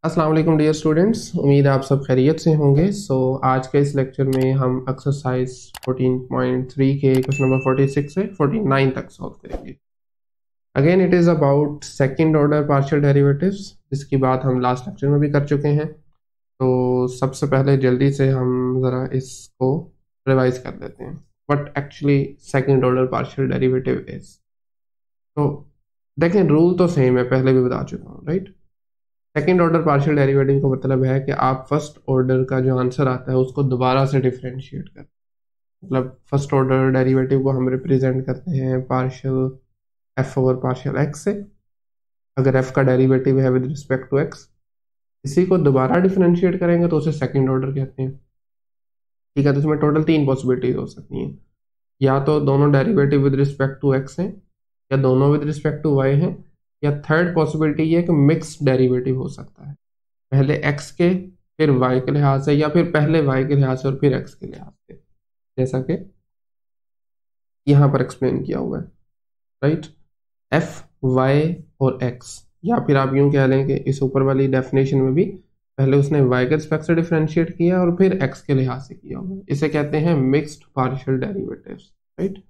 अस्सलाम वालेकुम dear students, उम्मीद है आप सब खैरियत से होंगे। आज के इस लेक्चर में हम एक्सरसाइज 14.3 के क्वेश्चन नंबर 46 से 49 तक सॉल्व करेंगे। Again it is about second order partial derivatives, जिसकी बात हम लास्ट लेक्चर में भी कर चुके हैं। तो सबसे पहले जल्दी से हम ज़रा इसको रिवाइज कर लेते हैं what actually second order partial derivative is. तो देखें, रूल तो सेम है, पहले भी बता चुका हूँ, right. Second order partial derivative का मतलब है कि आप फर्स्ट ऑर्डर का जो आंसर आता है उसको दोबारा से डिफरेंशिएट करते हैं। मतलब फर्स्ट ऑर्डर डेरिवेटिव को हम रिप्रेजेंट करते हैं partial F over partial x से। अगर एफ का डेरिवेटिव है विद रिस्पेक्ट टू एक्स, इसी को दोबारा डिफरेंशिएट करेंगे तो उसे सेकेंड ऑर्डर कहते हैं। ठीक है, तो इसमें टोटल 3 पॉसिबिलिटीज हो सकती हैं। या तो दोनों derivative with respect to x हैं, या दोनों विद रिस्पेक्ट टू वाई हैं, या थर्ड पॉसिबिलिटी ये है कि मिक्स्ड डेरिवेटिव हो सकता है, पहले x के फिर y के लिहाज से, या फिर पहले y के लिहाज से और फिर x के लिहाज से, जैसा कि यहाँ पर एक्सप्लेन किया हुआ है, राइट। f y और x, या फिर आप यूं कह लें कि इस ऊपर वाली डेफिनेशन में भी पहले उसने y के रिस्पेक्ट से डिफरेंशिएट किया और फिर x के लिहाज से किया हुआ है। इसे कहते हैं मिक्स्ड पार्शियल डेरिवेटिव्स, राइट।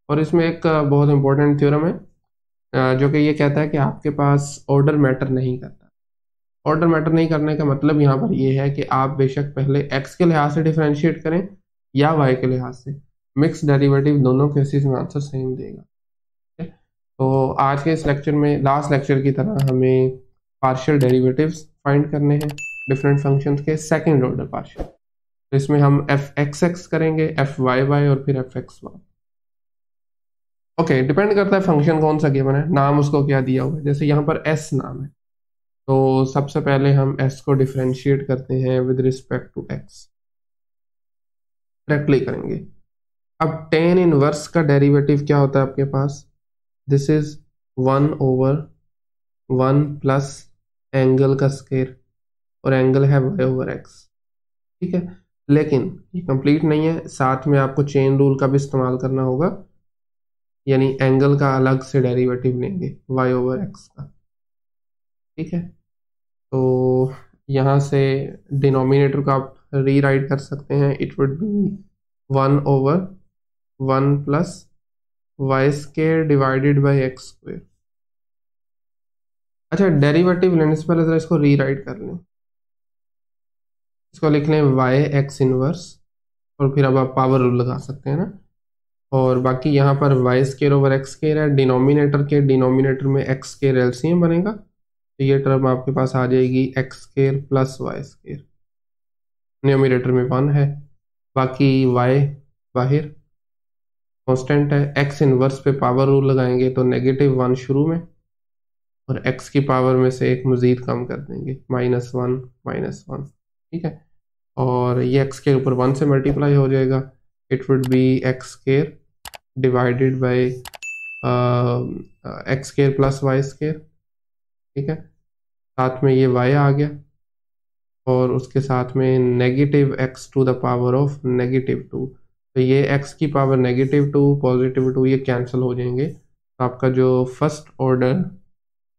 और इसमें एक बहुत इंपॉर्टेंट थ्योरम है जो कि ये कहता है कि आपके पास ऑर्डर मैटर नहीं करता। ऑर्डर मैटर नहीं करने का मतलब यहाँ पर ये है कि आप बेशक पहले x के लिहाज से डिफरेंशिएट करें या y के लिहाज से, मिक्स डेरिवेटिव दोनों केसेस में आंसर सेम देगा। ठीक है? तो आज के इस लेक्चर में लास्ट लेक्चर की तरह हमें पार्शियल डेरिवेटिव्स फाइंड करने हैं डिफरेंट फंक्शंस के, सेकंड ऑर्डर पार्शियल। तो इसमें हम एफ एक्स एक्स करेंगे, एफ वाई वाई और फिर f x y. Okay, depend करता है फंक्शन कौन सा गिवन है, नाम उसको क्या दिया हुआ है। जैसे यहाँ पर एस नाम है, तो सबसे पहले हम s को डिफरेंशिएट करते हैं with respect to x, directly करेंगे। अब टेन इनवर्स का डेरिवेटिव क्या होता है आपके पास, दिस इज 1/1 प्लस एंगल का स्क्वायर, और एंगल है y ओवर x। ठीक है, लेकिन ये कंप्लीट नहीं है, साथ में आपको चेन रूल का भी इस्तेमाल करना होगा, यानी एंगल का अलग से डेरिवेटिव लेंगे y ओवर x का। ठीक है, तो यहाँ से डिनोमिनेटर को आप रीराइट कर सकते हैं, it would be 1/1 plus y square divided by x square. अच्छा, डेरिवेटिव लेने से पहले जरा इसको रीराइट कर लें, इसको लिख लें वाई एक्स इनवर्स, और फिर अब आप पावर रूल लगा सकते हैं ना। और बाकी यहाँ पर y square over x square है, डिनोमिनेटर में एक्स स्क्वायर एलसीएम बनेगा, तो ये टर्म आपके पास आ जाएगी x square plus y square, numerator में 1 है, बाकी y बाहर कांस्टेंट है। x इनवर्स पे पावर रूल लगाएंगे तो -1 शुरू में, और x की पावर में से एक मजीद कम कर देंगे, -1 ठीक है, और ये x के ऊपर 1 से मल्टीप्लाई हो जाएगा, it would be x square divided by x square plus y square. ठीक है, साथ में ये y आ गया, और उसके साथ में -x to the power of -2, तो ये x की पावर -2 +2 ये कैंसिल हो जाएंगे। तो आपका जो फर्स्ट ऑर्डर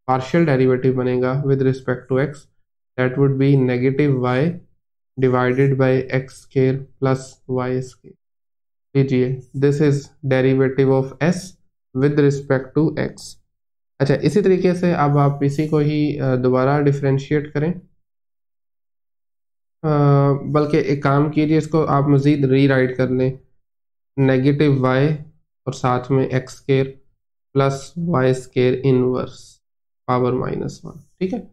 पार्शियल डेरिवेटिव बनेगा with respect to x, that would be -y divided by x square plus y square. लीजिए, this is derivative of s with respect to x। अच्छा, इसी तरीके से अब आप इसी को ही दोबारा डिफरेंशिएट करें, बल्कि एक काम कीजिए, इसको आप मज़ीद रीराइट कर लें, -y और साथ में x square plus y square inverse power -1। ठीक है,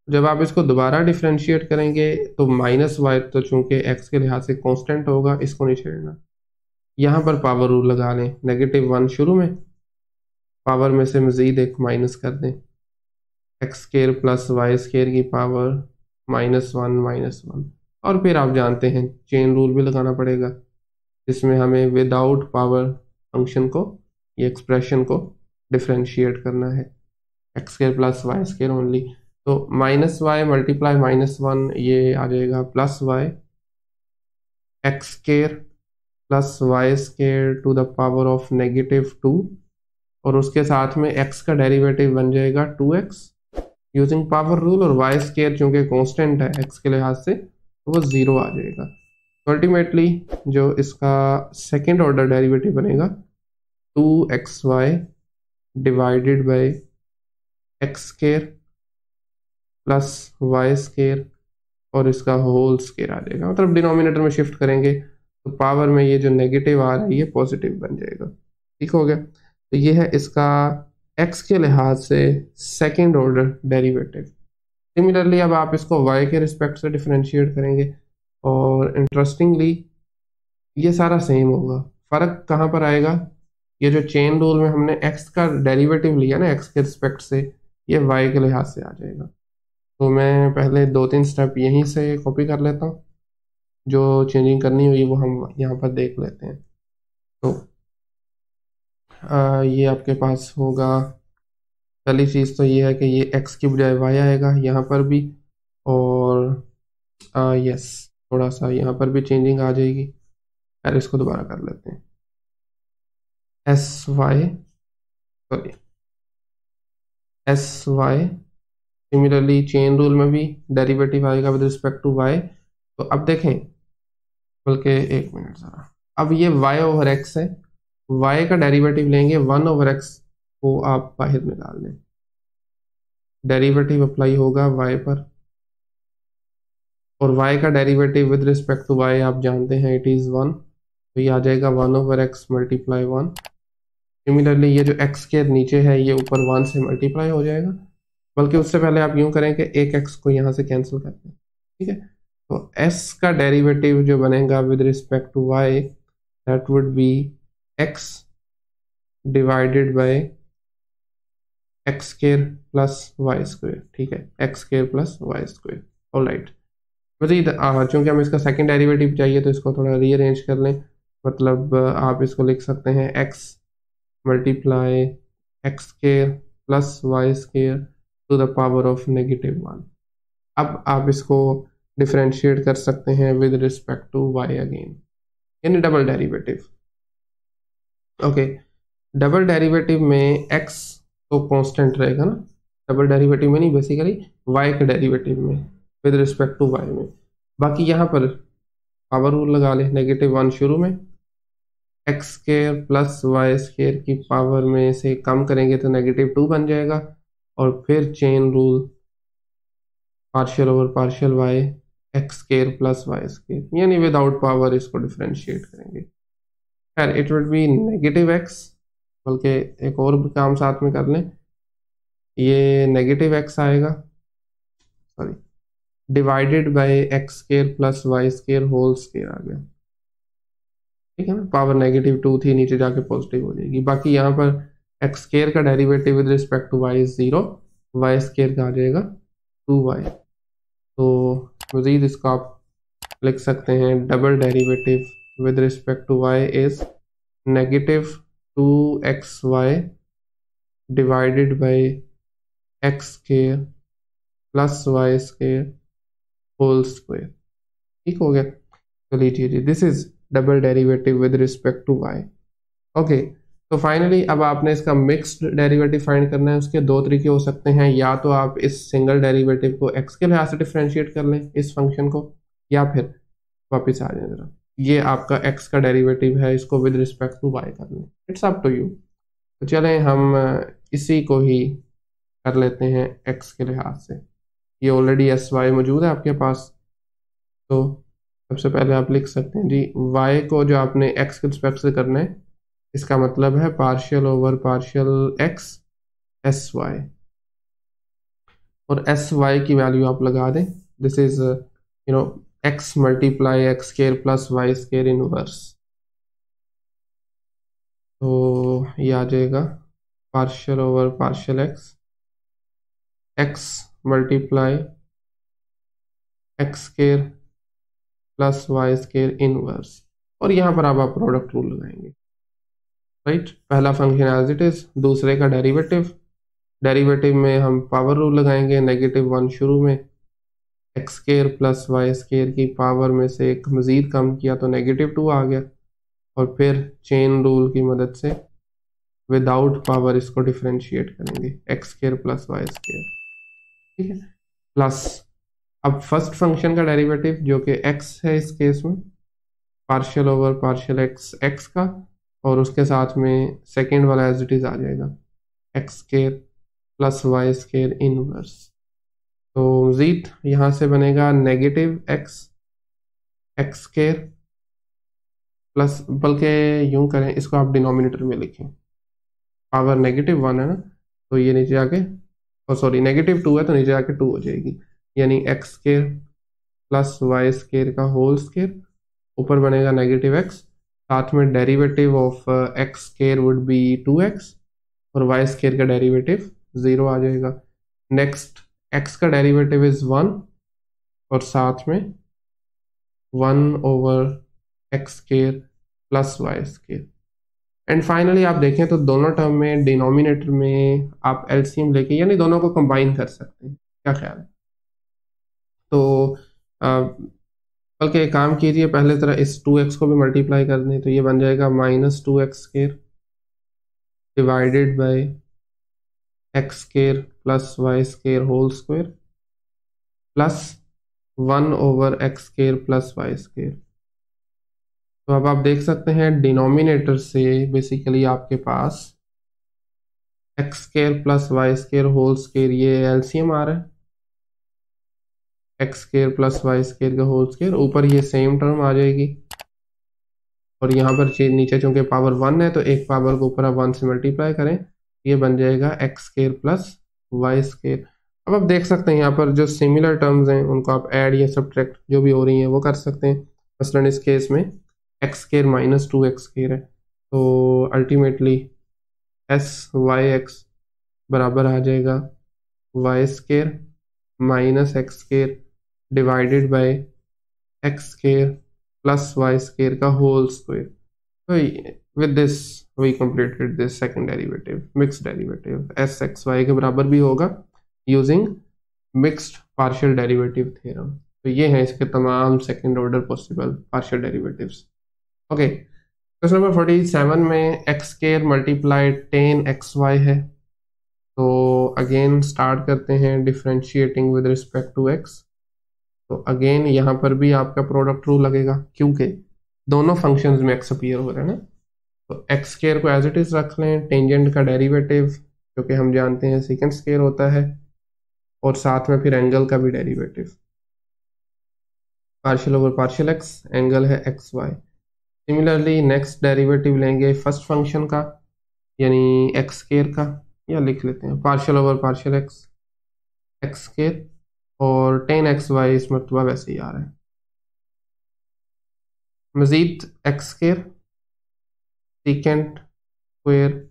जब आप इसको दोबारा डिफरेंशिएट करेंगे तो -y तो चूंकि x के लिहाज से कांस्टेंट होगा, इसको नहीं छेड़ना, यहाँ पर पावर रूल लगा लें, -1 शुरू में, पावर में से मज़ीद एक माइनस कर दें, x square plus y square की पावर -1, और फिर आप जानते हैं चेन रूल भी लगाना पड़ेगा, जिसमें हमें विदाउट पावर फंक्शन को, ये एक्सप्रेशन को डिफरेंशिएट करना है, x square plus y square only. तो -y मल्टीप्लाई -1 ये आ जाएगा plus y, x square plus y square to the power of -2, और उसके साथ में x का डेरिवेटिव बन जाएगा 2x यूजिंग पावर रूल, और वाई स्केयर चूंकि कांस्टेंट है एक्स के लिहाज से तो वो 0 आ जाएगा। तो अल्टीमेटली जो इसका सेकेंड ऑर्डर डेरिवेटिव बनेगा 2xy divided by x square plus y square और इसका होल स्केयर आ जाएगा। मतलब डिनोमिनेटर में शिफ्ट करेंगे तो पावर में ये जो नेगेटिव आ रहा है ये पॉजिटिव बन जाएगा। ठीक हो गया। तो ये है इसका x के लिहाज से सेकेंड ऑर्डर डेरिवेटिव। सिमिलरली अब आप इसको y के रिस्पेक्ट से डिफरेंशिएट करेंगे और इंटरेस्टिंगली ये सारा सेम होगा। फर्क कहाँ पर आएगा, ये जो चेन रूल में हमने x का डेरिवेटिव लिया ना x के रिस्पेक्ट से, ये y के लिहाज से आ जाएगा। तो मैं पहले 2-3 स्टेप यहीं से कॉपी कर लेता हूँ, जो चेंजिंग करनी हुई वो हम यहाँ पर देख लेते हैं। तो ये आपके पास होगा, पहली चीज़ तो ये है कि ये x की बजाय y आएगा यहाँ पर भी, और यस थोड़ा सा यहाँ पर भी चेंजिंग आ जाएगी। यार इसको दोबारा कर लेते हैं, s y similarly chain rule में भी डेरिवेटिव आएगा विद रिस्पेक्ट टू y। तो अब देखें, बल्कि एक मिनट ज़रा, अब ये y ओवर x है, y का डेरिवेटिव लेंगे 1 ओवर x को आप बाहर निकाल लें, डेरिवेटिव अप्लाई होगा y पर, और y का derivative with respect to y आप जानते हैं इट इज़ 1, तो ये आ जाएगा 1 ओवर x मल्टीप्लाई 1। सिमिलरली ये जो x के नीचे है ये ऊपर 1 से मल्टीप्लाई हो जाएगा, बल्कि उससे पहले आप यूं करें कि एक x को यहाँ से कैंसिल करते हैं। ठीक है, तो s का डेरिवेटिव जो बनेगा with respect to y that would be x divided by x square plus y square. ठीक है, x square plus y square. Alright, मजीद चूंकि हमें इसका सेकंड डेरिवेटिव चाहिए तो इसको थोड़ा रीअरेंज कर लें। मतलब आप इसको लिख सकते हैं x multiply x square plus y square to the power of -1। अब आप इसको डिफरेंशिएट कर सकते हैं with respect to y again, यानी double derivative. Okay, double derivative में x तो कांस्टेंट रहेगा ना, डबल डेरिवेटिव में नहीं, बेसिकली y के डेरिवेटिव में विद रिस्पेक्ट टू y में। बाकी यहाँ पर पावर रूल लगा ले, -1 शुरू में, x square plus y square की पावर में से कम करेंगे तो -2 बन जाएगा, और फिर chain rule partial over partial y x square plus y square, यानी विदाउट पावर इसको डिफरेंशिएट करेंगे। खैर इट वुड बी -x, बल्कि एक और भी काम साथ में कर लें, ये -x आएगा, sorry divided by x square plus y square whole square आ गया। ठीक है ना, पावर -2 थी, नीचे जाके पॉजिटिव हो जाएगी। बाकी यहाँ पर एक्स स्क्वायर का derivative with respect to y is 0, y square का आ जाएगा 2y। तो मजीद इसको आप लिख सकते हैं double derivative with respect to y is -2xy divided by x square plus y square whole square. ठीक हो गया, तो लीजिए जी, this is double derivative with respect to y। Okay, तो फाइनली अब आपने इसका मिक्स्ड डेरिवेटिव फाइंड करना है। उसके दो तरीके हो सकते हैं, या तो आप इस सिंगल डेरिवेटिव को x के लिहाज से डिफरेंशिएट कर लें इस फंक्शन को, या फिर वापस आ जाए जरा, ये आपका x का डेरिवेटिव है, इसको विद रिस्पेक्ट टू y कर लें, इट्स अप टू यू। तो चलें हम इसी को ही कर लेते हैं x के लिहाज से। ये ऑलरेडी sy मौजूद है आपके पास, तो सबसे पहले आप लिख सकते हैं जी y को जो आपने x के रिस्पेक्ट से करना है, इसका मतलब है partial over partial x sy, और sy की वैल्यू आप लगा दें, this is x multiply x square plus y square inverse. तो ये आ जाएगा partial over partial x multiply x square plus y square inverse, और यहाँ पर अब आप प्रोडक्ट रूल लगाएंगे। राइट, पहला फंक्शन एज इट इज, दूसरे का डेरिवेटिव, डेरिवेटिव में हम पावर रूल लगाएंगे, -1 शुरू में, x square plus y square की पावर में से एक मज़ीद कम किया तो -2 आ गया, और फिर चेन रूल की मदद से विदाउट पावर इसको डिफरेंशिएट करेंगे, x square plus y square. ठीक है, प्लस अब फर्स्ट फंक्शन का डेरिवेटिव जो कि x है इस केस में, पार्शियल ओवर पार्शियल x का, और उसके साथ में सेकेंड वाला एज इट इज आ जाएगा x square plus y square inverse. तो मजीद यहाँ से बनेगा नेगेटिव एक्स स्केयर प्लस, बल्कि यूं करें इसको आप डिनोमिनेटर में लिखें, पावर -1 है ना, तो ये नीचे आके, और सॉरी -2 है तो नीचे आके 2 हो जाएगी, यानी x square plus y square का होल स्केयर, ऊपर बनेगा -x, साथ में derivative of x square would be 2x, और वाई स्केयर का डेरिवेटिव 0 आ जाएगा। नेक्स्ट x का डेरिवेटिव इज 1, और साथ में 1/x square plus y square. And finally आप देखें तो दोनों टर्म में डिनोमिनेटर में आप एलसीएम लेके यानी दोनों को कंबाइन कर सकते हैं, क्या ख्याल है? तो बल्कि एक काम कीजिए, पहले तरह इस 2x को भी मल्टीप्लाई कर दें, तो ये बन जाएगा -2x square divided by x square plus y square whole square plus 1/x square plus y square. तो अब आप देख सकते हैं डिनोमिनेटर से बेसिकली आपके पास x square plus y square whole square, ये एलसीएम आ रहा है, x square plus y square का होल स्केयर, ऊपर ये सेम टर्म आ जाएगी, और यहाँ पर नीचे चूंकि पावर 1 है तो एक पावर को ऊपर आप 1 से मल्टीप्लाई करें, ये बन जाएगा x square plus y square. अब आप देख सकते हैं यहाँ पर जो सिमिलर टर्म्स हैं उनको आप ऐड या सब्ट्रैक्ट जो भी हो रही हैं वो कर सकते हैं। मसलन इस केस में एक्स स्केयर -2x स्केयर है, तो अल्टीमेटली एस वाई एक्स बराबर आ जाएगा y square minus x square divided by x square plus y square का होल स्क्वायर। तो with this we completed this second derivative, mixed derivative s x y के बराबर भी होगा using mixed partial derivative theorem. तो ये है इसके तमाम second order possible partial derivatives. Okay, question number 47 में एक्स स्केयर मल्टीप्लाई 10xy है, तो अगेन स्टार्ट करते हैं differentiating with respect to x. तो अगेन यहाँ पर भी आपका प्रोडक्ट रूल लगेगा क्योंकि दोनों फंक्शंस में एक्स अपीयर हो रहे हैं ना। तो एक्स स्केयर को एज इट इज रख लें, टेंजेंट का डेरिवेटिव जो कि हम जानते हैं सेकंड स्केयर होता है, और साथ में फिर एंगल का भी derivative, partial over partial x, angle है x y. Similarly next derivative लेंगे फर्स्ट फंक्शन का यानी एक्स स्केयर का, या लिख लेते हैं partial over partial x x square, और 10xy इस मरतबा वैसे ही आ रहा है, मजीद x square secant square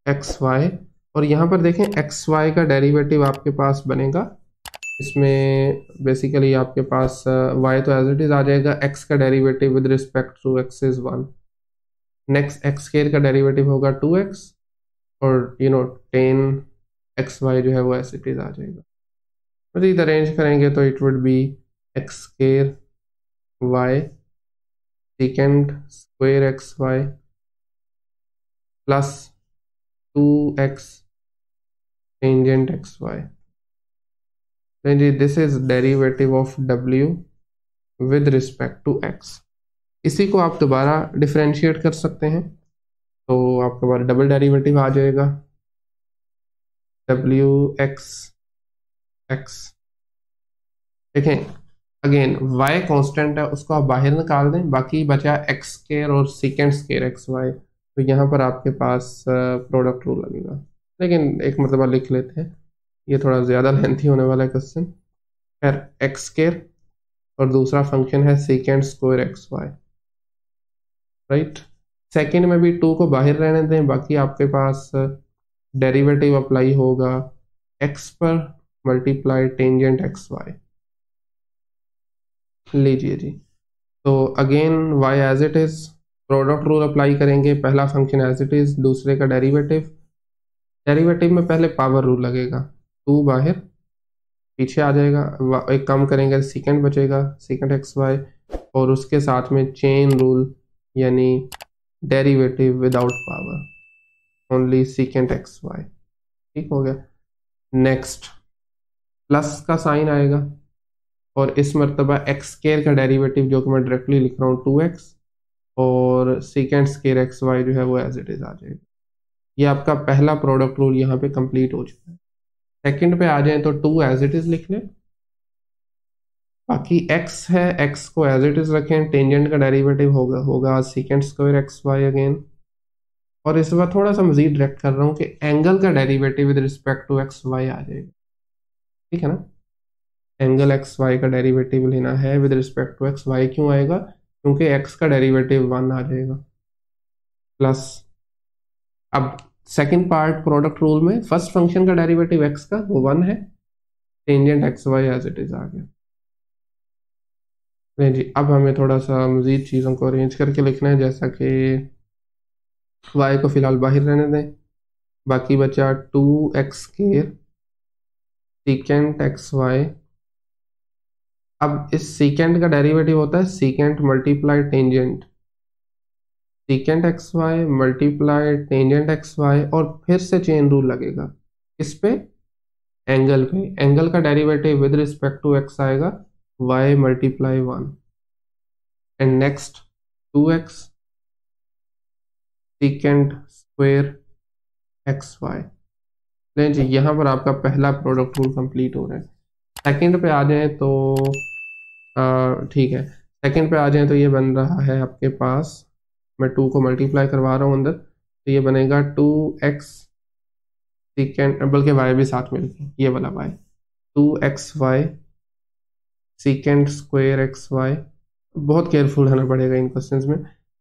x y, और यहाँ पर देखें एक्स वाई का डेरिवेटिव आपके पास बनेगा, इसमें बेसिकली आपके पास y तो एज इट इज आ जाएगा, x का derivative with respect to x is 1, next x square का डेरिवेटिव होगा 2x, और 10xy जो है वो एज इट इज आ जाएगा। मजीद अरेंज करेंगे तो it would be x square y secant square x y plus 2x tangent x y. जी this is derivative of w with respect to x। इसी को आप दोबारा डिफरेंशिएट कर सकते हैं, तो आपके पास डबल डेरिवेटिव आ जाएगा w x। देखें अगेन y कांस्टेंट है, उसको आप बाहर निकाल दें, बाकी बचा एक्स स्केयर और सेकेंड स्केयर एक्स वाई। तो यहाँ पर आपके पास प्रोडक्ट रूल लगेगा, लेकिन एक मरतबा लिख लेते हैं, ये थोड़ा ज़्यादा लेंथी होने वाला है क्वेश्चन। खैर एक्स स्केयर और दूसरा फंक्शन है secant square x y, right. Secant में भी 2 को बाहर रहने दें, बाकी आपके पास डेरिवेटिव अप्लाई होगा x पर मल्टीप्लाई टेंजेंट एक्स वाई। लीजिए जी, तो again y as it is, product rule apply करेंगे, पहला फंक्शन एज इट इज, दूसरे का डेरिवेटिव में पहले पावर रूल लगेगा, 2 बाहर पीछे आ जाएगा, एक कम करेंगे सेकेंड बचेगा सेकेंड एक्स वाई, और उसके साथ में चेन रूल यानी derivative without power only secant x y. ठीक हो गया। नेक्स्ट प्लस का साइन आएगा, और इस मरतबा एक्स स्केयर का डेरिवेटिव जो कि मैं डायरेक्टली लिख रहा हूँ 2x, और सेकेंड स्केयर एक्स वाई जो है वो एज इट इज आ जाएगा। ये आपका पहला प्रोडक्ट रूल यहाँ पे कंप्लीट हो चुका है। सेकंड पे आ जाए तो 2 एज इट इज लिख लें, बाकी x है, x को एज इट इज रखें, टेंजेंट का डेरिवेटिव होगा secant square x y again, और इस बार थोड़ा सा मजीद डायरेक्ट कर रहा हूँ कि एंगल का derivative with respect to x y आ जाएगा। ठीक है ना, एंगल एक्स वाई का डेरिवेटिव लेना है with respect to x y. क्यों आएगा? क्योंकि एक्स का डेरिवेटिव 1 आ जाएगा, प्लस अब सेकंड पार्ट प्रोडक्ट रूल में फर्स्ट फंक्शन का डेरिवेटिव एक्स का वो 1 है, tangent x y as it is आ गया। नहीं जी, अब हमें थोड़ा सा मजीद चीज़ों को अरेंज करके लिखना है, जैसा कि वाई को फिलहाल बाहर रहने दें, बाकी बचा 2x square secant x y. अब इस सीकेंट का डेरिवेटिव होता है secant multiply tangent, secant x y multiply tangent x y, और फिर से चेन रूल लगेगा इस पे, एंगल पे। एंगल का derivative with respect to x आएगा y multiply 1, and next 2x secant square x y. लें जी, यहाँ पर आपका पहला प्रोडक्ट रूल कंप्लीट हो रहा है। सेकंड पे आ जाए तो ठीक है, सेकंड पे आ जाए तो ये बन रहा है आपके पास, मैं 2 को मल्टीप्लाई करवा रहा हूँ अंदर, तो ये बनेगा 2x सीकेंट, बल्कि y भी साथ में लिखें, ये वाला y, 2xy secant square x y, बहुत केयरफुल रहना पड़ेगा इन क्वेश्चंस में,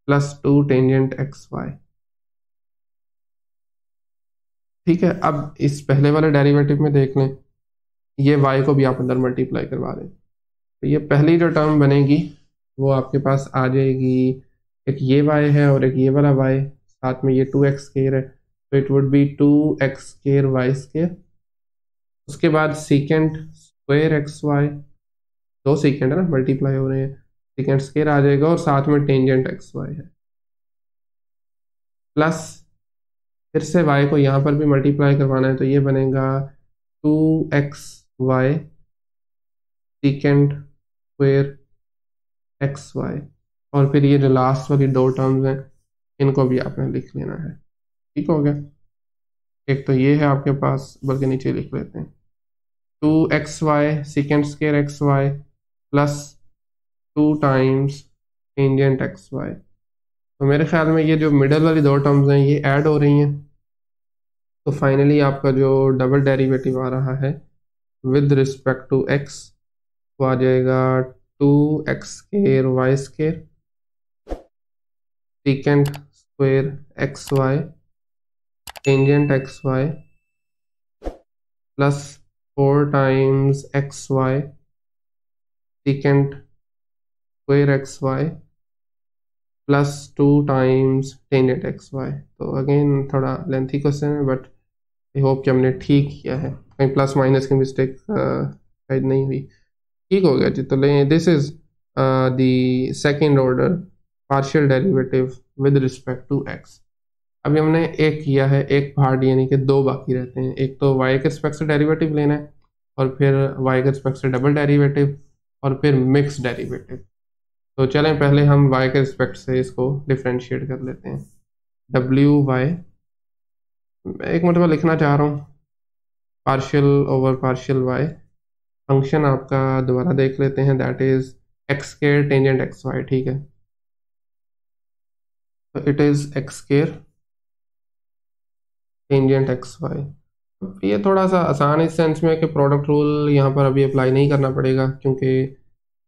प्लस 2 टेंजेंट एक्स वाई। ठीक है, अब इस पहले वाले डेरिवेटिव में देख लें, ये y को भी आप अंदर मल्टीप्लाई करवा दें, तो ये पहली जो टर्म बनेगी वो आपके पास आ जाएगी, एक ये y है और एक ये वाला y, साथ में ये 2x स्क्वायर है, तो it would be 2x square y square. उसके बाद सीकेंट स्क्वायर एक्स वाई, दो सीकेंट है ना, मल्टीप्लाई हो रहे हैं, सीकेंट स्क्वायर आ जाएगा, और साथ में टेंजेंट एक्स वाई है, प्लस फिर से y को यहाँ पर भी मल्टीप्लाई करवाना है, तो ये बनेगा 2x y secant square x y, और फिर ये जो लास्ट वाली दो टर्म्स हैं इनको भी आपने लिख लेना है। ठीक हो गया, एक तो ये है आपके पास, बल्कि नीचे लिख लेते हैं, 2xy secant square x y plus 2 times tangent x y. तो मेरे ख्याल में ये जो मिडल वाली दो टर्म्स हैं ये ऐड हो रही हैं, तो फाइनली आपका जो डबल डेरिवेटिव आ रहा है विद रिस्पेक्ट टू एक्स वो आ जाएगा 2x square y square secant square x y tangent x y plus 4 times x y secant square x y plus 2 times tangent x y. तो again थोड़ा lengthy question है, but I hope कि हमने ठीक किया है, कहीं प्लस माइनस की मिस्टेक शायद नहीं हुई। ठीक हो गया जी, तो लें this is the second order partial derivative with respect to x. अभी हमने एक किया है, एक पार्ट, यानी कि दो बाकी रहते हैं, एक तो y के रिस्पेक्ट से डेरिवेटिव लेना है, और फिर y के रिस्पेक्ट से डबल डेरिवेटिव, और फिर मिक्स डेरिवेटिव। तो चलें पहले हम y के रिस्पेक्ट से इसको डिफ्रेंशिएट कर लेते हैं। WY, एक मतलब लिखना चाह रहा हूँ partial over partial y, function आपका दोबारा देख लेते हैं, that is x square tangent x y. ठीक है, तो it is x square tangent x y. ये थोड़ा सा आसान इस सेंस में कि प्रोडक्ट रूल यहाँ पर अभी अप्लाई नहीं करना पड़ेगा, क्योंकि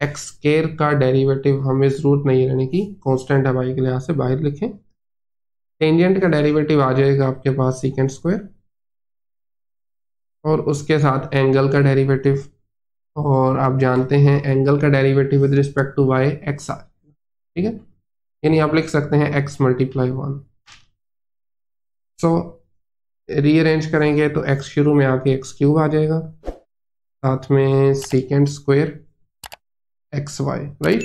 एक्स स्क्वायर का डेरिवेटिव हमें ज़रूरत नहीं रहने की, कांस्टेंट है y के लिहाज से, बाहर लिखें। टेंजेंट का डेरिवेटिव आ जाएगा आपके पास सीकेंट स्क्वायर, और उसके साथ एंगल का डेरिवेटिव, और आप जानते हैं एंगल का derivative with respect to y x r. ठीक है, यानी आप लिख सकते हैं x मल्टीप्लाई 1। सो रीअरेंज करेंगे तो x शुरू में आके एक्स क्यूब आ जाएगा, साथ में secant square x y, right.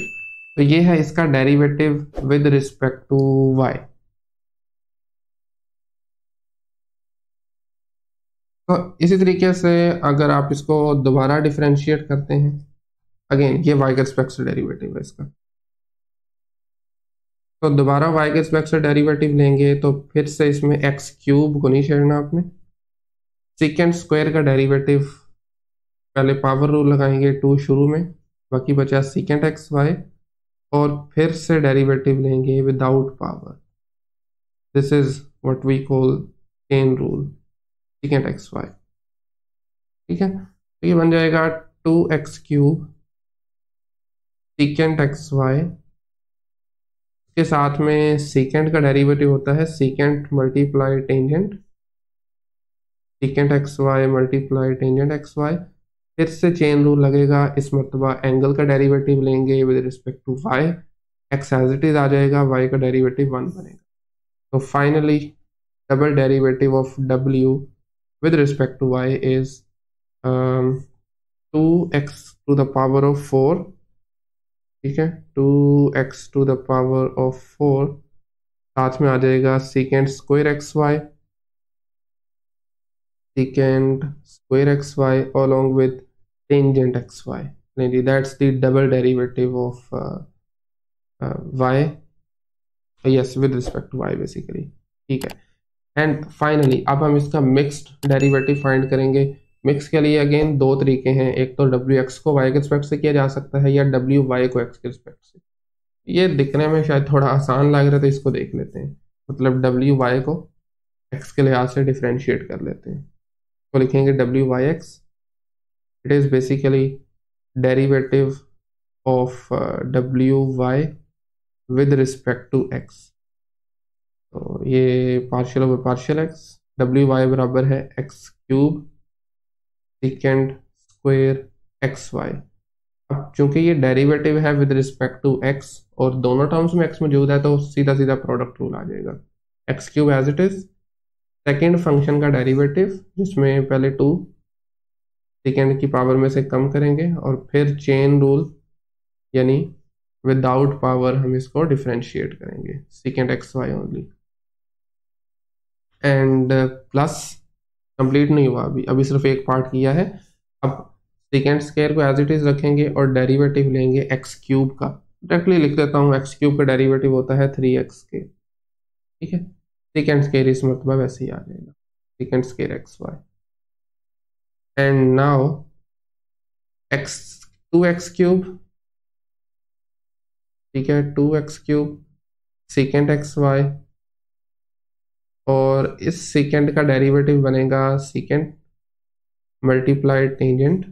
तो ये है इसका derivative with respect to y। तो इसी तरीके से अगर आप इसको दोबारा डिफरेंशिएट करते हैं, अगेन ये y के रिस्पेक्ट से डेरिवेटिव है इसका, तो दोबारा y के रिस्पेक्ट से डेरिवेटिव लेंगे तो फिर से इसमें एक्स क्यूब को नहीं छेड़ना आपने, सेकेंड स्क्वायर का डेरिवेटिव पहले पावर रूल लगाएंगे 2 शुरू में, बाकी बचा सेकेंड एक्स वाई, और फिर से डेरिवेटिव लेंगे without power, this is what we call chain rule, secant x y. ठीक है, तो ये बन जाएगा 2x cube second x y, के साथ में सेकेंड का डेरिवेटिव होता है secant multiply tangent, secant x y multiply tangent x y, फिर से चेन रूल लगेगा, इस मरतबा एंगल का डेरिवेटिव लेंगे with respect to y, x as it is आ जाएगा, वाई का डेरिवेटिव 1 बनेगा। तो finally double derivative of w with respect to y is 2x to the power of 4, ठीक है, 2x to the power of 4, साथ में आ जाएगा secant square x y, secant square xy along with tangent xy, that's the double derivative of y, yes, with respect to y basically। ठीक है, and finally अब हम इसका मिक्स्ड डेरिवेटिव फाइंड करेंगे। मिक्स के लिए अगेन दो तरीके हैं, एक तो wx को y के रिस्पेक्ट से किया जा सकता है या wy को x के रिस्पेक्ट से। ये दिखने में शायद थोड़ा आसान लग रहा है तो इसको देख लेते हैं, मतलब wy को x के लिहाज से डिफ्रेंशिएट कर लेते हैं, तो लिखेंगे wyx, it is basically derivative of wy with respect to x, तो ये partial over partial x, wy बराबर है x cube secant square x y. अब चूंकि ये डेरिवेटिव है विद रिस्पेक्ट टू x और दोनों टर्म्स में x मौजूद है तो सीधा सीधा प्रोडक्ट रूल आ जाएगा, x cube as it is, secant function का डेरिवेटिव जिसमें पहले 2 सेकेंड की पावर में से कम करेंगे और फिर चेन रूल यानी विदाउट पावर हम इसको डिफरेंशिएट करेंगे secant x y only, and plus complete नहीं हुआ अभी सिर्फ एक पार्ट किया है। अब सेकेंड स्क्वायर को एज इट इज रखेंगे और डेरिवेटिव लेंगे एक्स क्यूब का, डायरेक्टली लिख देता हूँ, एक्स क्यूब का डेरिवेटिव होता है 3x के, ठीक है, सेकेंड स्क्वायर इस मतलब वैसे ही आ जाएगा secant square x y, and now x 2x cube, ठीक है, 2x cube second x y, और इस सेकेंड का डेरिवेटिव बनेगा सेकेंड मल्टीप्लाई टेंजेंट,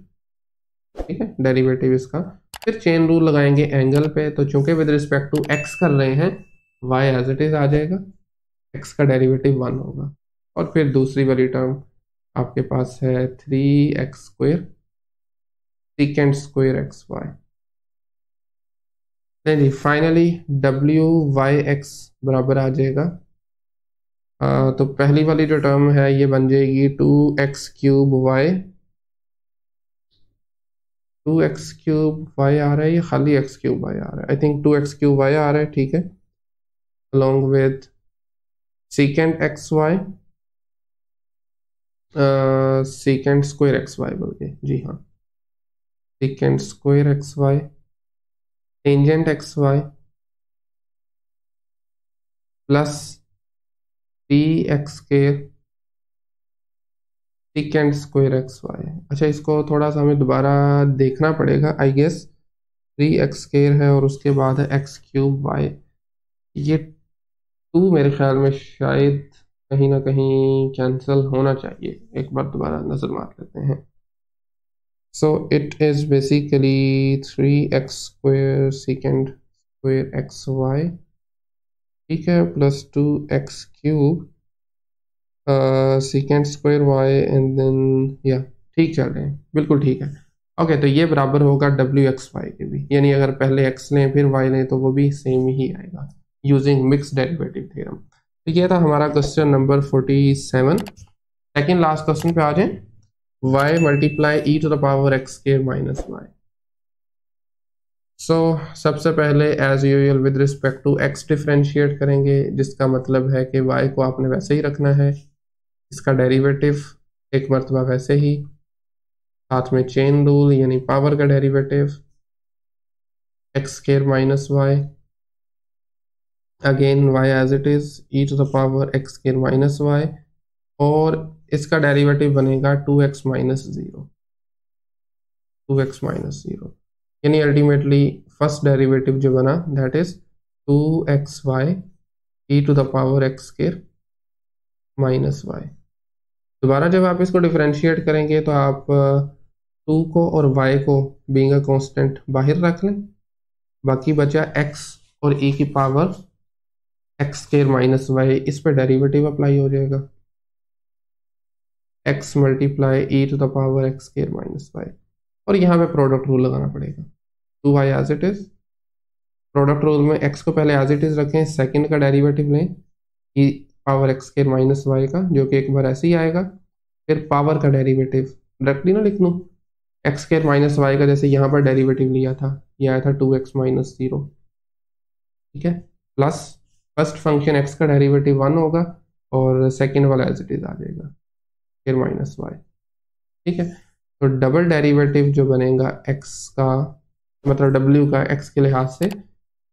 ठीक है, डेरिवेटिव इसका, फिर चेन रूल लगाएंगे एंगल पे, तो चूंकि विद रिस्पेक्ट टू x कर रहे हैं y एज इट इज आ जाएगा, x का डेरिवेटिव 1 होगा, और फिर दूसरी वाली टर्म आपके पास है 3x square secant square x y. नहीं, फाइनली wyx बराबर आ जाएगा, तो पहली वाली जो टर्म है ये बन जाएगी 2x cube y, 2x cube y आ रहा है, ये खाली x क्यूब y आ रहा है, I think 2x cube y आ रहा है, ठीक है, along with secant xy, secant square xy बोल के, जी हाँ, secant square xy tangent xy plus 3x square secant square x y. अच्छा, इसको थोड़ा सा हमें दोबारा देखना पड़ेगा, आई गेस 3x स्क्वायर है और उसके बाद है x क्यूब वाई, ये 2 मेरे ख्याल में शायद कहीं ना कहीं कैंसिल होना चाहिए, एक बार दोबारा नजर मार लेते हैं। So it is basically 3x square secant square x y, ठीक है, plus 2x cube secant square y, and then या ठीक चल रहे हैं, बिल्कुल ठीक है। ओके, तो ये बराबर होगा wxy के भी, यानी अगर पहले x लें फिर y लें तो वो भी सेम ही आएगा यूजिंग मिक्स डेरिवेटिव थ्योरम। तो ये था हमारा question number 47। Second last question पे आ जाएं, y multiply e to the power x square minus y। So सबसे पहले as usual with respect to x differentiate करेंगे, जिसका मतलब है कि y को आपने वैसे ही रखना है, इसका डेरिवेटिव एक मरतबा वैसे ही, साथ में चेन रूल यानी पावर का derivative x square minus y, again y as it is e to the power x square minus y, और इसका डेरिवेटिव बनेगा 2x minus zero, 2x minus zero, यानी अल्टीमेटली फर्स्ट डेरिवेटिव जो बना that is 2xy e to the power x square minus y. दोबारा जब आप इसको डिफरेंशिएट करेंगे तो आप 2 को और y को बीइंग अ कांस्टेंट बाहर रख लें, बाकी बचा x और e की power x square minus y, इस पर डेरिवेटिव अप्लाई हो जाएगा, x multiply e to the power x square minus y, और यहाँ पे प्रोडक्ट रूल लगाना पड़ेगा, 2y as it is. Product rule में x को पहले एज इट इज रखें, सेकंड का डेरिवेटिव लें e power x square minus y का, जो कि एक बार ऐसे ही आएगा, फिर पावर का डेरिवेटिव डायरेक्टली ना लिख लूँ, एक्स स्क्वायर माइनस वाई का जैसे यहाँ पर डेरिवेटिव लिया था, ये आया था 2x माइनस जीरो, ठीक है, प्लस फर्स्ट फंक्शन x का डेरिवेटिव 1 होगा और सेकंड वाला एज इट इज आ जाएगा फिर माइनस वाई, ठीक है। तो डबल डेरिवेटिव जो बनेगा x का, मतलब w का x के लिहाज से,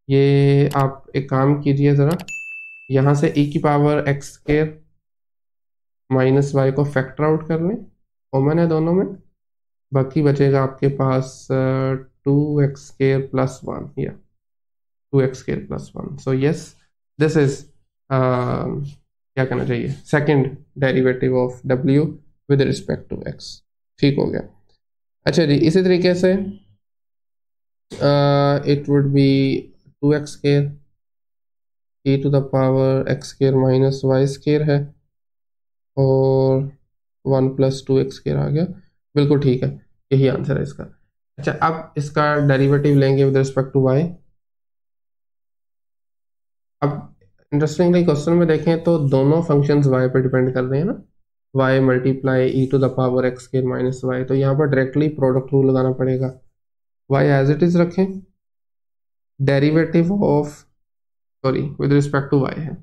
ये आप एक काम कीजिए ज़रा, यहाँ से e की power x square minus y को फैक्टर आउट कर लें, कॉमन है दोनों में, बाकी बचेगा आपके पास 2x स्क्वायर प्लस वन, या 2x square plus one. So yes, this is क्या कहना चाहिए, second derivative of w with respect to x, ठीक हो गया। अच्छा जी, इसी तरीके से it would be 2x square e to the power x square minus y square है, और 1 प्लस 2x स्क्वायर आ गया, बिल्कुल ठीक है, यही आंसर है इसका। अच्छा, अब इसका डेरिवेटिव लेंगे विद रिस्पेक्ट टू y। अब इंटरेस्टिंगली क्वेश्चन में देखें तो दोनों फंक्शंस y पे डिपेंड कर रहे हैं ना, y multiply e to the power x square minus y, तो यहाँ पर डायरेक्टली प्रोडक्ट रूल लगाना पड़ेगा, y एज इट इज रखें, derivative of, sorry with respect to y है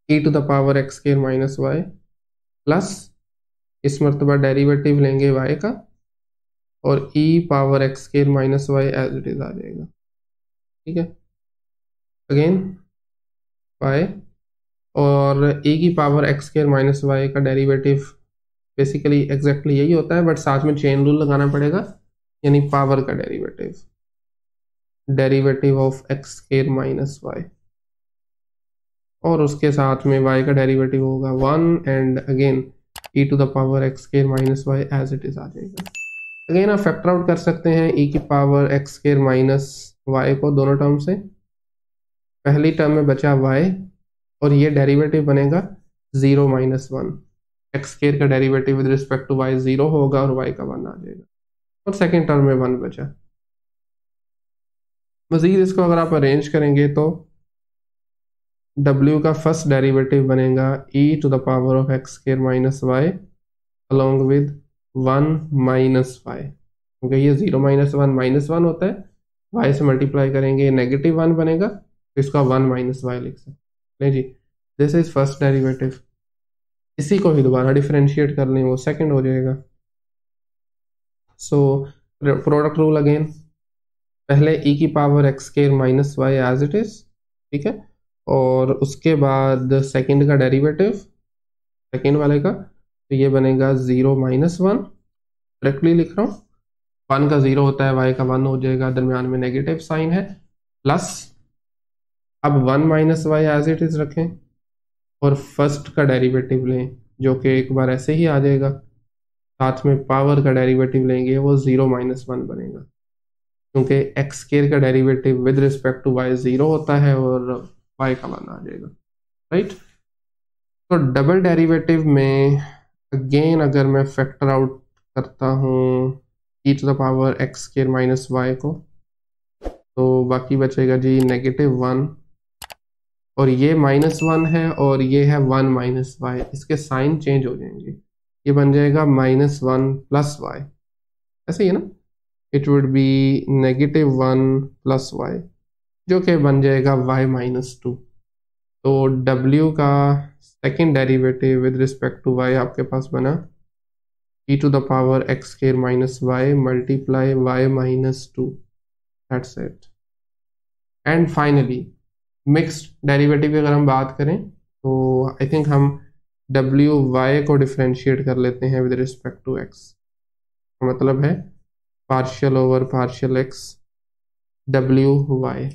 e to the power x square minus y, plus इस मरतबा derivative लेंगे y का, और e power x square minus y as it is आ जाएगा, ठीक है, अगेन y, और e की power x square minus y का डेरिवेटिव बेसिकली एग्जैक्टली यही होता है, बट साथ में चेन रूल लगाना पड़ेगा, यानी पावर का derivative, derivative of x square minus y, और उसके साथ में y का डेरिवेटिव होगा 1, and again e to the power x square minus y as it is आ जाएगा। अगेन आप फैक्टर आउट कर सकते हैं e की power x square minus y को दोनों टर्म से, पहली टर्म में बचा y, और ये डेरिवेटिव बनेगा 0 माइनस वन, एक्स स्क्वायर का derivative with respect to y 0 होगा और y का 1 आ जाएगा, और सेकेंड टर्म में 1 बचा। मजीद इसको अगर आप अरेंज करेंगे तो w का फर्स्ट डेरिवेटिव बनेगा e to the power of x square minus y along with 1 minus y, क्योंकि ये 0 माइनस वन माइनस वन होता है, y से मल्टीप्लाई करेंगे नेगेटिव 1 बनेगा, तो इसका 1 माइनस वाई लिख सकते हैं जी, दिस इज फर्स्ट डेरिवेटिव। इसी को ही दोबारा डिफरेंशिएट कर लें, वो सेकंड हो जाएगा। सो प्रोडक्ट रूल अगेन, पहले e की power x square minus y as it is, ठीक है, और उसके बाद सेकंड का डेरिवेटिव सेकंड वाले का, तो ये बनेगा 0 माइनस वन, डायरेक्टली लिख रहा हूँ, 1 का 0 होता है, y का 1 हो जाएगा, दरमियान में नेगेटिव साइन है, प्लस अब 1 minus y as it is रखें, और फर्स्ट का डेरिवेटिव लें, जो कि एक बार ऐसे ही आ जाएगा, साथ में पावर का डेरिवेटिव लेंगे, वो 0 माइनस वन बनेगा, क्योंकि एक्स स्क्वायर का derivative with respect to y 0 होता है और y का 1 आ जाएगा, राइट। तो डबल डेरिवेटिव में अगेन अगर मैं फैक्टर आउट करता हूँ e to the power x square minus y को, तो बाकी बचेगा जी -1, और ये -1 है और ये है 1 माइनस वाई, इसके साइन चेंज हो जाएंगे, ये बन जाएगा -1 प्लस वाई, ऐसे ही है ना, it would be -1 plus y, जो कि बन जाएगा y -2, तो w का second derivative with respect to y आपके पास बना e to the power x square minus y multiply y minus 2, that's it. And finally mixed derivative की अगर हम बात करें तो आई थिंक हम डब्ल्यू वाई को डिफ्रेंशिएट कर लेते हैं विद रिस्पेक्ट टू एक्स। मतलब है पार्शियल ओवर पार्शियल एक्स डब्ल्यू y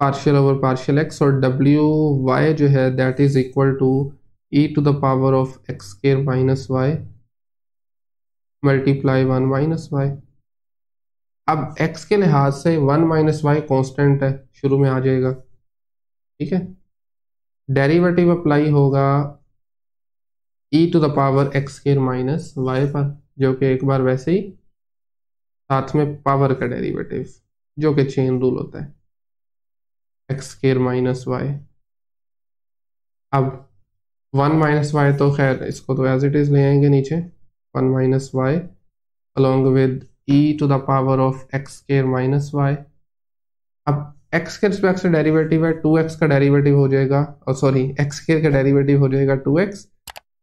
partial over partial x, और डब्ल्यू वाई जो है that is equal to e to the power of x square minus y multiply 1 minus y. अब x के लिहाज से 1 माइनस वाई कॉन्स्टेंट है, शुरू में आ जाएगा, ठीक है। डेरिवेटिव अप्लाई होगा e to the power x square minus y पर, जो कि एक बार वैसे ही साथ में पावर का डेरिवेटिव जो कि चेन रूल होता है, एक्स स्क्वायर माइनस वाई। अब 1 माइनस वाई तो खैर इसको तो एज इट इज ले आएंगे नीचे, 1 minus y along with e to the power of x square minus y. अब x के रिस्पेक्ट से डेरिवेटिव है, 2x का डेरिवेटिव हो जाएगा, और सॉरी एक्स स्क्वायर का डेरिवेटिव हो जाएगा 2x,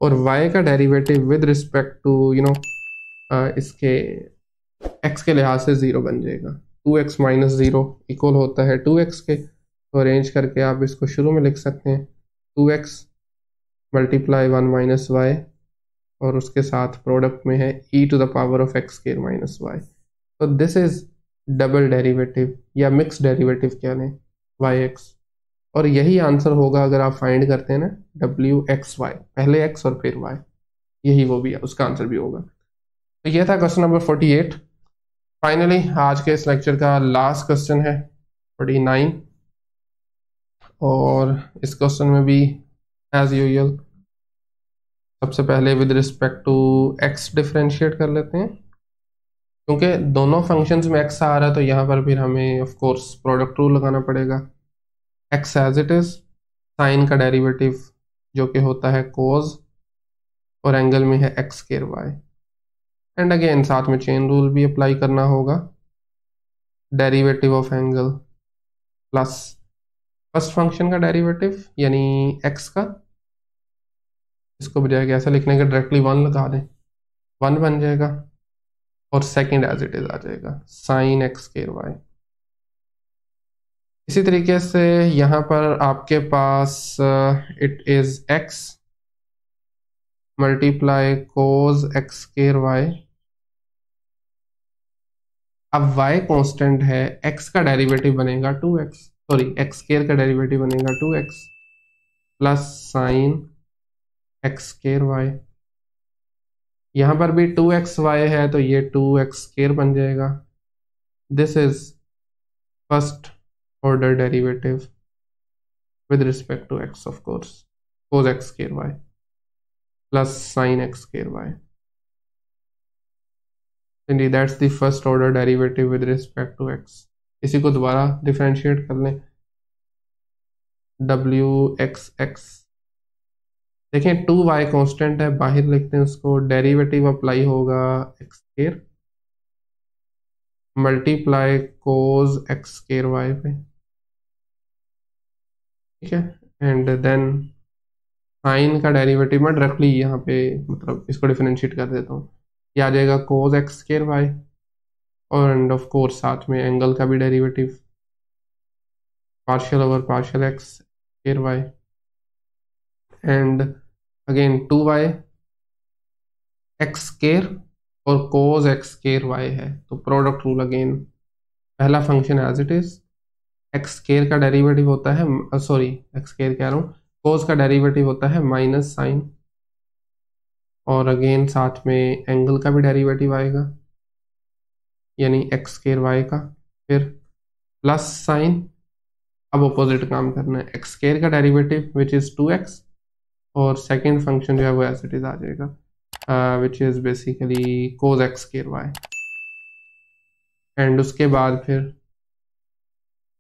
और y का डेरिवेटिव विद रिस्पेक्ट टू इसके x के लिहाज से 0 बन जाएगा। 2x माइनस 0 इक्वल होता है 2x के, तो अरेंज करके आप इसको शुरू में लिख सकते हैं 2x मल्टीप्लाई 1 माइनस वाई, और उसके साथ प्रोडक्ट में है e to the power of x square minus y. तो दिस इज डबल डेरिवेटिव या मिक्स डेरिवेटिव क्या लें yx, और यही आंसर होगा अगर आप फाइंड करते हैं ना wxy, पहले x और फिर y, यही वो भी है, उसका आंसर भी होगा। तो ये था क्वेश्चन नंबर 48। फाइनली आज के इस लेक्चर का लास्ट क्वेश्चन है 49, और इस क्वेश्चन में भी एज यूजुअल सबसे पहले with respect to x differentiate कर लेते हैं, क्योंकि दोनों फंक्शंस में x आ रहा है तो यहाँ पर फिर हमें ऑफ कोर्स प्रोडक्ट रूल लगाना पड़ेगा। x as it is, sine का डेरिवेटिव जो कि होता है कोज, और एंगल में है x square y, and again साथ में चेन रूल भी अप्लाई करना होगा, derivative of angle plus first function का डेरिवेटिव यानी x का, इसको बजाय ऐसा लिखने के डायरेक्टली 1 लगा दें, 1 बन जाएगा, और सेकंड एज इट इज आ जाएगा साइन एक्स स्क्वायर वाई। इसी तरीके से यहाँ पर आपके पास it is x multiply cos x square y. अब y कांस्टेंट है, x का डेरिवेटिव बनेगा 2x, सॉरी एक्स स्क्वायर का डेरिवेटिव बनेगा 2x plus sine x square y. यहाँ पर भी 2xy है तो ये 2x स्क्वायर बन जाएगा। This is first order derivative with respect to x, of course cos x square y plus sine x square y. Indeed, that's the first order derivative with respect to x। इसी को दोबारा differentiate कर लें, wxx, देखें 2y constant है, बाहर लिखते हैं उसको, डेरिवेटिव अप्लाई होगा x square multiply cos x square Y पे, ठीक है, एंड देन साइन का डेरिवेटिव मैं डायरेक्टली यहाँ पे मतलब इसको डिफरेंशिएट कर देता हूँ, ये आ जाएगा कोज एक्स स्क्वायर वाई, और एंड ऑफ कोर्स साथ में एंगल का भी derivative partial over partial x square y, and again 2y x square और कोज एक्स स्क्वायर वाई है, तो प्रोडक्ट रूल अगेन, पहला function as it is, x square का डेरिवेटिव होता है, सॉरी एक्स स्क्वायर कह रहा हूँ, कोज का डेरिवेटिव होता है माइनस साइन, और अगेन साथ में एंगल का भी डेरिवेटिव आएगा यानी एक्स स्क्वायर वाई का, फिर प्लस साइन, अब अपोजिट काम करना है, एक्स स्क्वायर का डेरिवेटिव विच इज 2x, और सेकेंड फंक्शन जो है वो एज इट इज आ जाएगा which is basically cos x square y, and उसके बाद फिर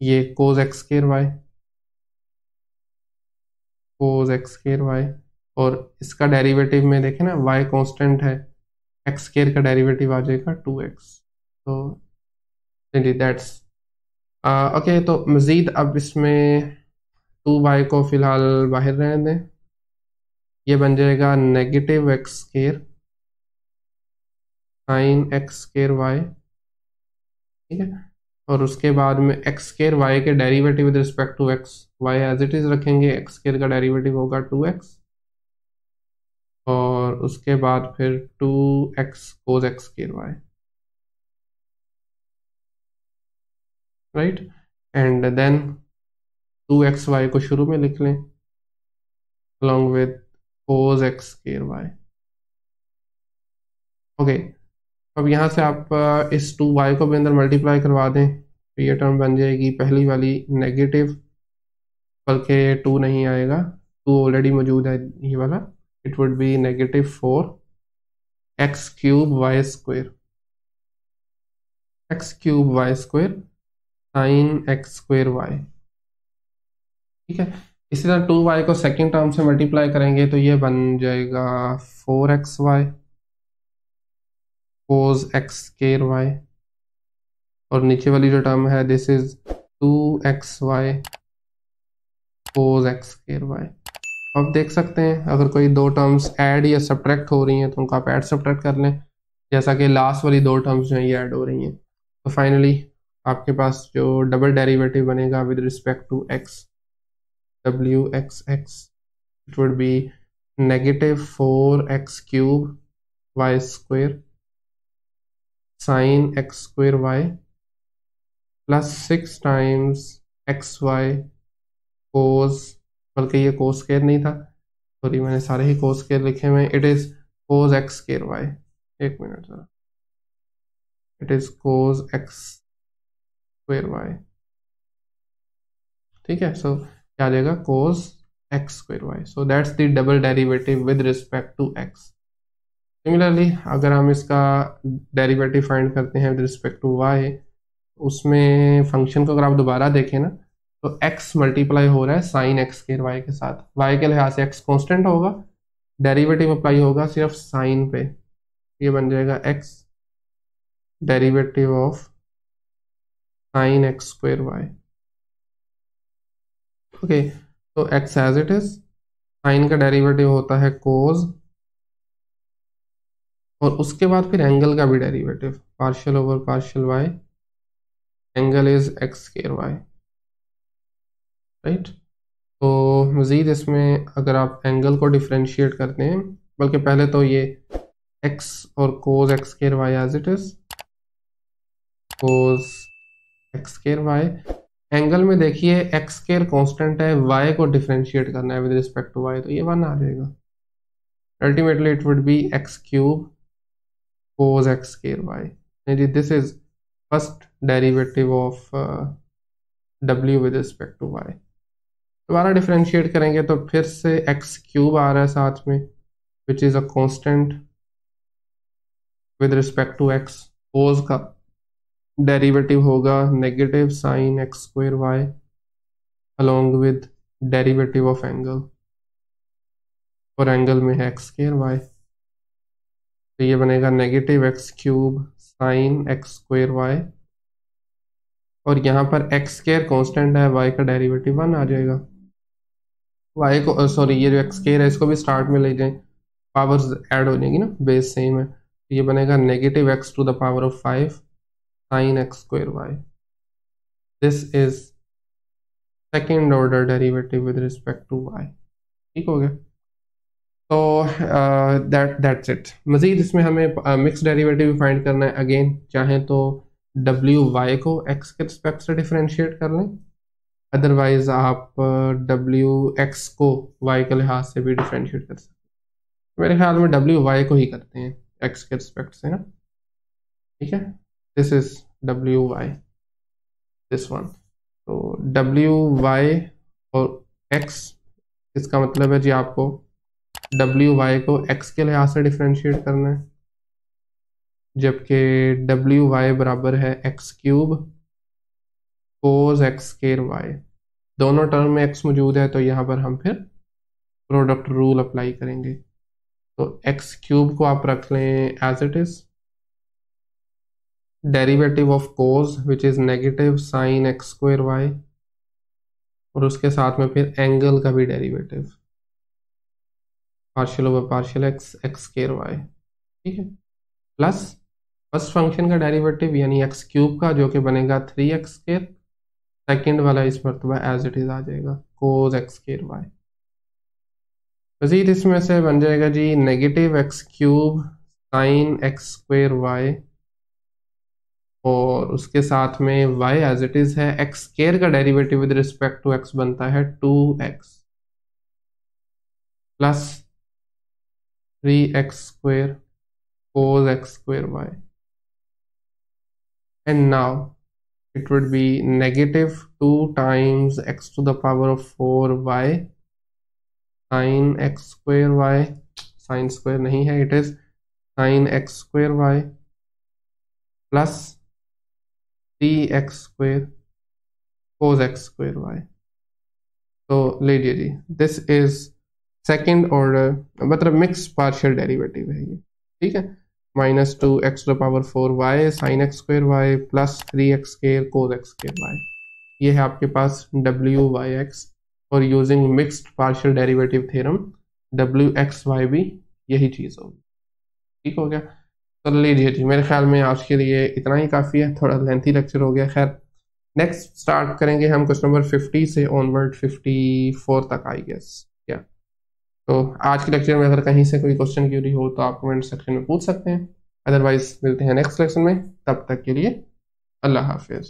ये cos x square y, cos x square y, और इसका डेरिवेटिव में देखें ना y कांस्टेंट है, एक्स स्क्वायर का डेरिवेटिव आ जाएगा 2x। तो दैट्स ओके, तो मज़ीद अब इसमें 2y को फ़िलहाल बाहर रहने दें। ये बन जाएगा negative x square sine x square y, ठीक है। और उसके बाद में एक्स स्केयर वाई के derivative with respect to x, y as it is रखेंगे, एक्स स्केयर का डेरिवेटिव होगा 2x, और उसके बाद फिर 2x cos x square y, right. And then 2xy को शुरू में लिख लें along with cos x square y। Okay, अब यहाँ से आप इस 2y को भी अंदर मल्टीप्लाई करवा दें तो ये टर्म बन जाएगी पहली वाली नेगेटिव, बल्कि 2 नहीं आएगा, 2 ऑलरेडी मौजूद है ये वाला। It would be -4x³ y² x³ y² sine x² y, ठीक है। इसी तरह 2y को सेकेंड टर्म से मल्टीप्लाई करेंगे तो ये बन जाएगा 4xy कोस एक्स स्केयर वाई, और नीचे वाली जो टर्म है this is 2xy cos x square y. अब देख सकते हैं अगर कोई दो टर्म्स ऐड या सब्ट्रैक्ट हो रही हैं तो उनको आप ऐड सब्ट्रैक्ट कर लें, जैसा कि लास्ट वाली दो टर्म्स जो हैं ये ऐड हो रही हैं। तो फाइनली आपके पास जो डबल डेरिवेटिव बनेगा with respect to x, wxx, it would be -4x³ y² sine x² y plus 6 times xy cos, बल्कि ये कोस स्केयर नहीं था, सॉरी मैंने सारे ही कोस स्केयर लिखे हुए हैं। It is cos x square y, एक मिनट जरा, it is cos x square y, ठीक है। सो क्या आ जाएगा cos x square y. So that's the double derivative with respect to x. Similarly अगर हम इसका डेरिवेटिव फाइंड करते हैं विद रिस्पेक्ट टू वाई, उसमें फंक्शन को अगर आप दोबारा देखें ना तो x मल्टीप्लाई हो रहा है साइन एक्स स्क्वायर वाई के साथ, y के लिहाज से x कांस्टेंट होगा, डेरिवेटिव अप्लाई होगा सिर्फ साइन पे, ये बन जाएगा x derivative of sine x square y. Okay, तो x as it is, sine का डेरिवेटिव होता है कोस, और उसके बाद फिर एंगल का भी derivative partial over partial y, angle is x square y, right. तो मज़ीद इसमें अगर आप एंगल को डिफ्रेंशिएट करते हैं, बल्कि पहले तो ये x और cos x square y as it is, cos x square y, angle में देखिए एक्स स्क्वायर कांस्टेंट है, y को डिफ्रेंशिएट करना है विद रिस्पेक्ट टू y, तो ये 1 आ जाएगा। Ultimately it would be x³ cos x square y, this is first derivative of w with respect to y। दोबारा डिफ्रेंशिएट करेंगे तो फिर से x³ आ रहा है साथ में, which is a constant with respect to x। Cos का डेरिवेटिव होगा negative sine x square y along with derivative of angle, और एंगल में है एक्स स्क्वायर वाई, तो ये बनेगा -x³ sign x square y, और यहाँ पर एक्स स्क्वायर कांस्टेंट है, y का डेरिवेटिव 1 आ जाएगा। y को सॉरी ये जो एक्स स्क्वायर है इसको भी स्टार्ट में ले जाएं, पावर्स ऐड हो जाएंगी ना, बेस सेम है, तो ये बनेगा -x to the power of 5 sine x square y. This is second order derivative with respect to y, ठीक हो गया। तो दैट्स इट। मज़ीद इसमें हमें मिक्स डेरिवेटिव फाइंड करना है। अगेन चाहें तो wy को x के रिस्पेक्ट से डिफ्रेंशिएट कर लें, अदरवाइज आप wx को y के लिहाज से भी डिफ्रेंशिएट कर सकते हैं। मेरे ख्याल में wy को ही करते हैं x के रिस्पेक्ट से ना, ठीक है। This is wy, this one. तो wy और x, इसका मतलब है जी आपको wy को x के लिहाज से डिफ्रेंशिएट करना है, जबकि wy बराबर है x³ cos x square y. दोनों टर्म में x मौजूद है तो यहाँ पर हम फिर प्रोडक्ट रूल अप्लाई करेंगे। तो x³ को आप रख लें as it is, derivative of cos which is negative sine x square y, और उसके साथ में फिर एंगल का भी derivative partial over partial x x square y, ठीक है, प्लस फर्स्ट फंक्शन का डेरिवेटिव यानी एक्स क्यूब का जो कि बनेगा 3x स्क्वायर, सेकेंड वाला इस मरतबा एज इट इज आ जाएगा कोस एक्स स्क्वायर वाई। मजीद इसमें से बन जाएगा जी negative x cube sine x square y, और उसके साथ में y एज इट इज है, एक्स स्क्वायर का derivative with respect to x बनता है 2x plus 3x square cos x square y, and now it would be negative 2 times x to the power of 4y sin x square y, sin square नहीं है, it is sin x square y plus 3x square cos x square y। तो लीजिए जी, this is second order, मतलब mix partial derivative है ये, ठीक है, -2x to the power 4y sin x square y plus 3x square cos x square y, ये है आपके पास WYX, और using mixed partial derivative theorem WXY भी यही चीज़ होगी, ठीक हो गया। तो लीजिए जी, मेरे ख्याल में आज के लिए इतना ही काफ़ी है, थोड़ा लेंथी लेक्चर हो गया। खैर नेक्स्ट स्टार्ट करेंगे हम क्वेश्चन नंबर 50 से ऑनवर्ड 54 तक आई गेस, क्या तो आज के लेक्चर में अगर कहीं से कोई क्वेश्चन क्यूरी हो तो आप कमेंट सेक्शन में पूछ सकते हैं, अदरवाइज मिलते हैं नेक्स्ट लेक्चर में, तब तक के लिए अल्लाह हाफिज़।